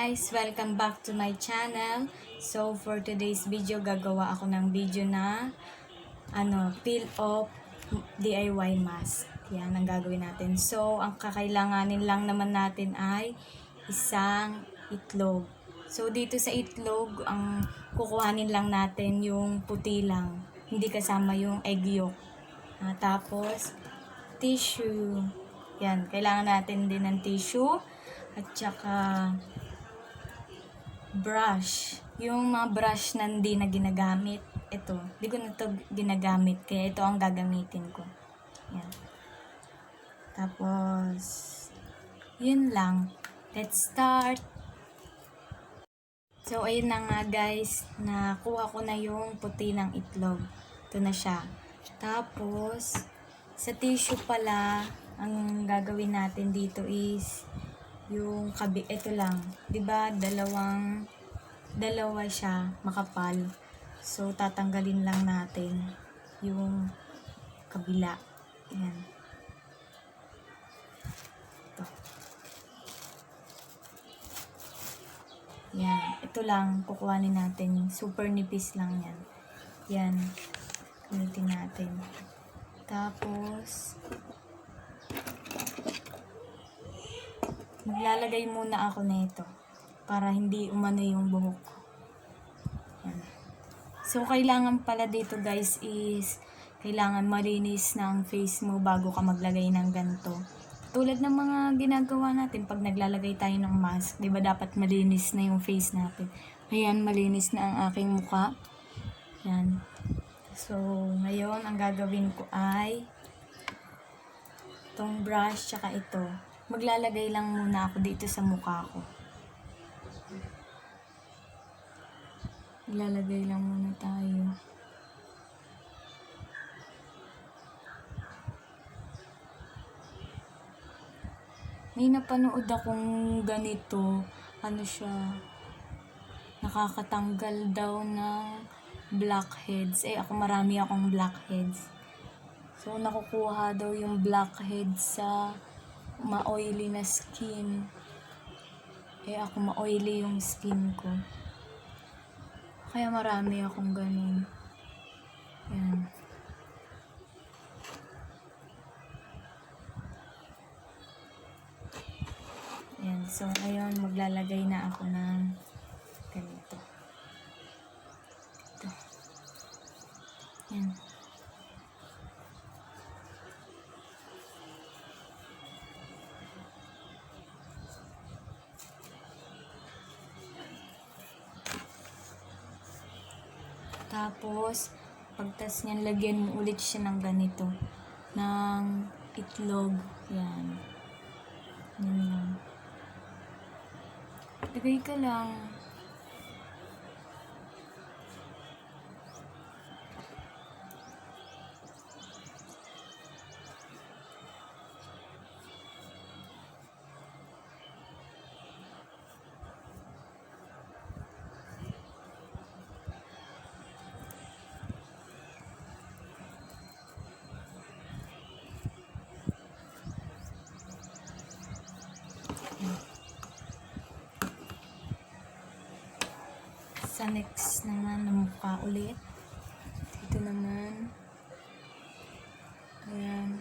guys! Welcome back to my channel. So for today's video, gagawa ako ng video na peel off DIY mask. Yan ang gagawin natin. So ang kakailanganin lang naman natin ay isang itlog. So dito sa itlog, ang kukuhanin lang natin yung puti lang. Hindi kasama yung egg yolk. Tapos tissue. Yan, kailangan natin din ng tissue. At saka brush. Yung mga brush na hindi na ginagamit. Ito. Hindi ko na ito ginagamit. Kaya ito ang gagamitin ko. Yan. Tapos, yun lang. Let's start. So, ayun na nga guys. Nakuha ko na yung puti ng itlog. Ito na siya. Tapos, sa tissue pala, ang gagawin natin dito is yung ito lang, 'di ba? Dalawa siya, makapal. So tatanggalin lang natin yung kabila. Yan. Ito. Yan, ito lang kukuhanin natin. Super nipis lang 'yan. Yan. Gamitin natin. Tapos maglalagay muna ako nito para hindi umano yung buhok ko. Yan. So, kailangan pala dito guys is kailangan malinis na ang face mo bago ka maglagay ng ganito. Tulad ng mga ginagawa natin pag naglalagay tayo ng mask, 'di ba dapat malinis na yung face natin. Ayan, malinis na ang aking mukha. Yan. So, ngayon ang gagawin ko ay itong brush tsaka ito. Maglalagay lang muna ako dito sa mukha ko. Maglalagay lang muna tayo. May napanood akong ganito. Ano siya? Nakakatanggal daw ng blackheads. Ako marami akong blackheads. So, nakukuha daw yung blackheads sa ma-oily na skin. Ako ma-oily yung skin ko. Kaya marami akong ganun. Yan. Yan. So, ngayon maglalagay na ako ng ganito. Ito. Yan. Tapos, pagtas niyan, lagyan mo ulit siya ng ganito. Ng itlog. Yan. Yan lang. Lagay ka lang. Sa next naman na mukha ulit. Dito naman. Ayan.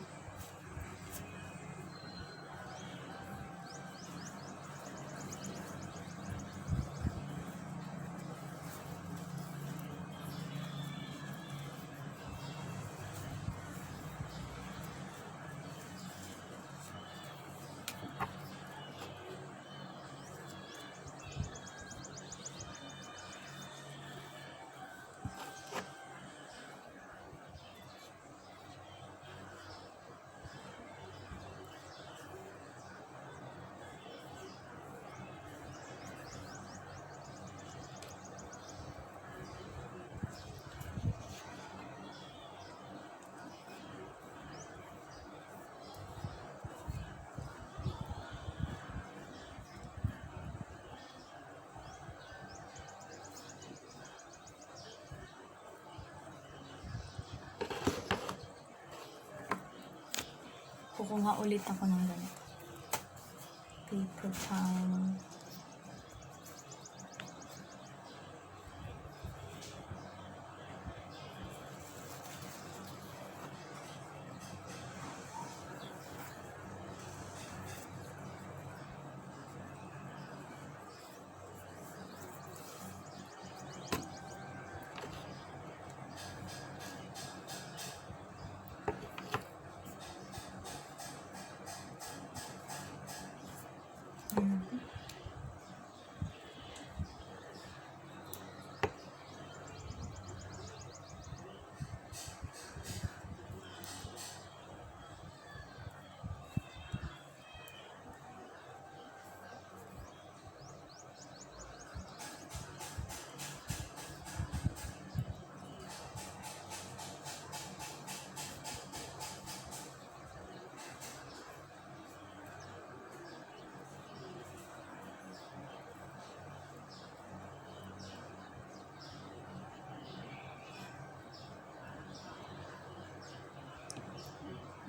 Kukuha ulit ako ng ganito. Paper towel.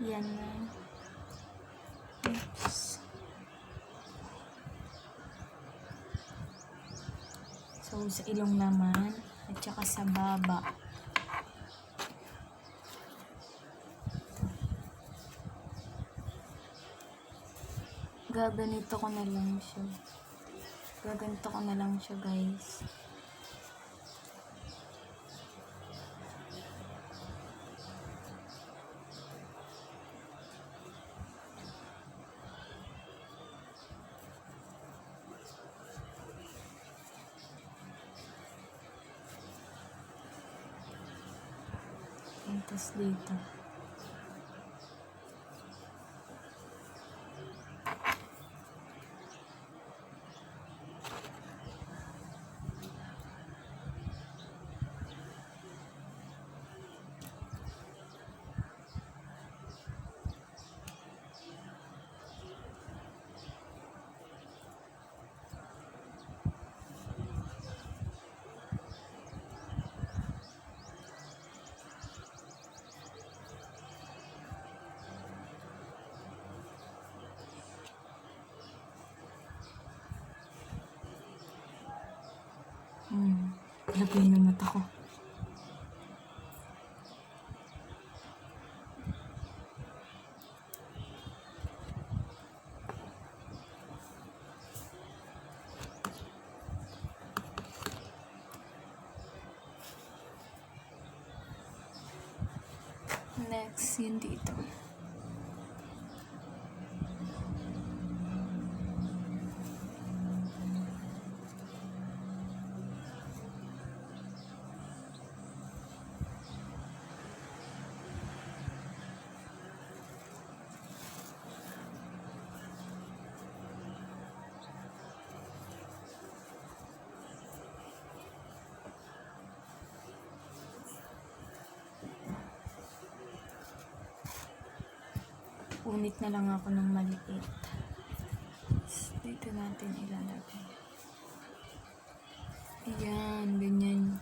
Yan na. Oops. So, sa ilong naman, at saka sa baba. Gaganito ko na lang siya. Gaganito ko na lang siya, guys. Tapos dito. Lagay na mata ko. Next, yun dito. Unit na lang ako ng maliit. Dito natin ilalagay. Ayan, ganyan.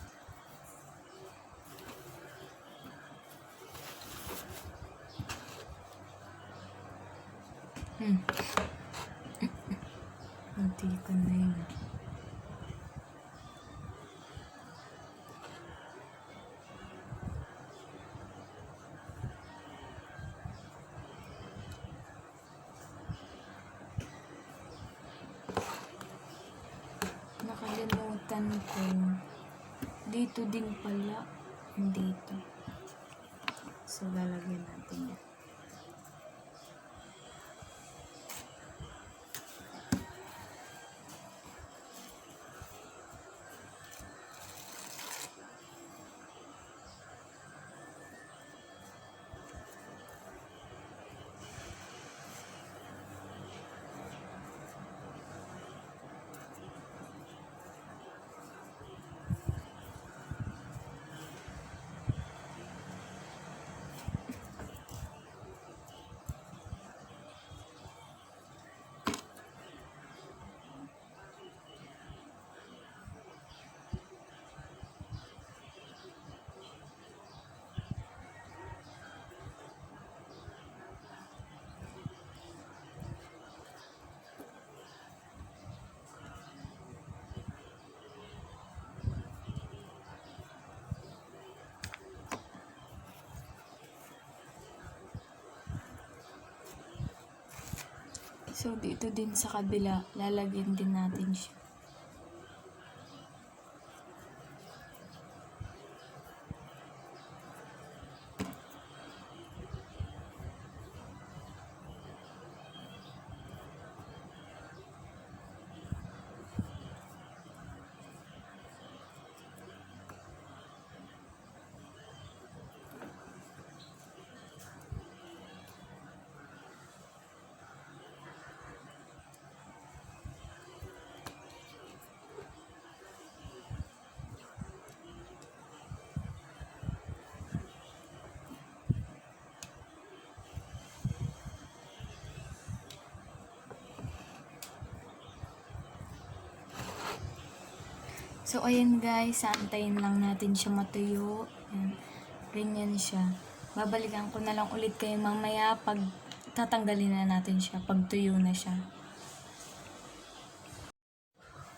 Hindi ko na yun. Nakalimutan ko. Dito din pala. Dito. So, lalagyan natin yan. So, dito din sa kabila, lalagyan din natin siya. So, ayan guys, antayin lang natin siya matuyo. Ayan. Ganyan siya. babalikan ko na lang ulit kayo mamaya pag tatanggalin na natin siya, pag tuyo na siya.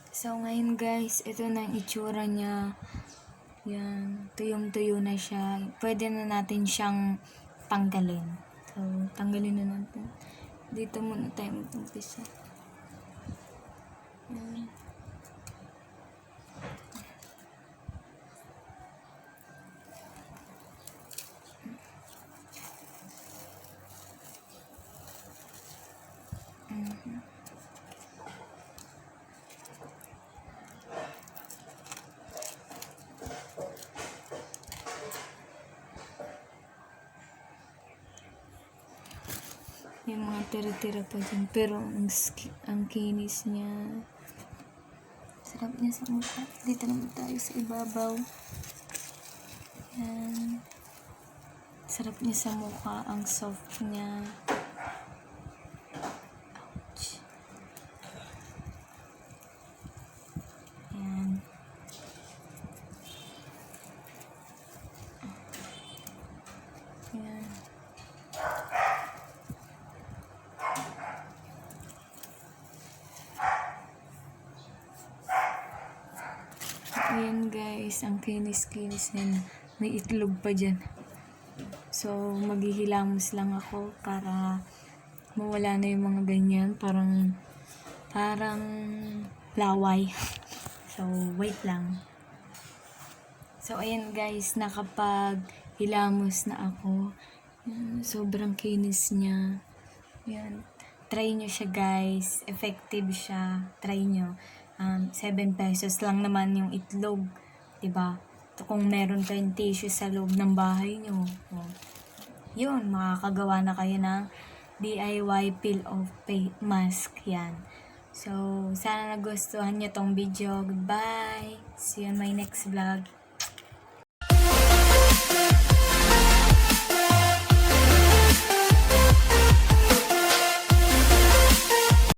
So, ngayon guys, ito na yung itsura niya. Yan, tuyong-tuyo na siya. Pwede na natin siyang tanggalin. So, tanggalin na natin. Dito muna tayo mag-umpisa. Yan. Yung mga tira-tira pa dyan. Pero ang kinis niya. Sarap niya sa mukha. Dito naman tayo sa ibabaw. Yan. Sarap niya sa mukha. Ang soft niya. Ouch. Yan. Yan. Ayan guys, ang kinis-kinis niya. May itlog pa dyan. So, maghihilamos lang ako para mawala na yung mga ganyan. Parang laway. So, wait lang. So, ayan guys, nakapaghilamos na ako. Yan, sobrang kinis niya. Yan. Try nyo siya guys. Effective siya. Try nyo. 7 pesos lang naman yung itlog. Diba? Kung meron kayong tissue sa loob ng bahay nyo. Yun, makakagawa na kayo ng DIY peel-off mask. Yan. So, sana nagustuhan nyo tong video. Goodbye! See you on my next vlog.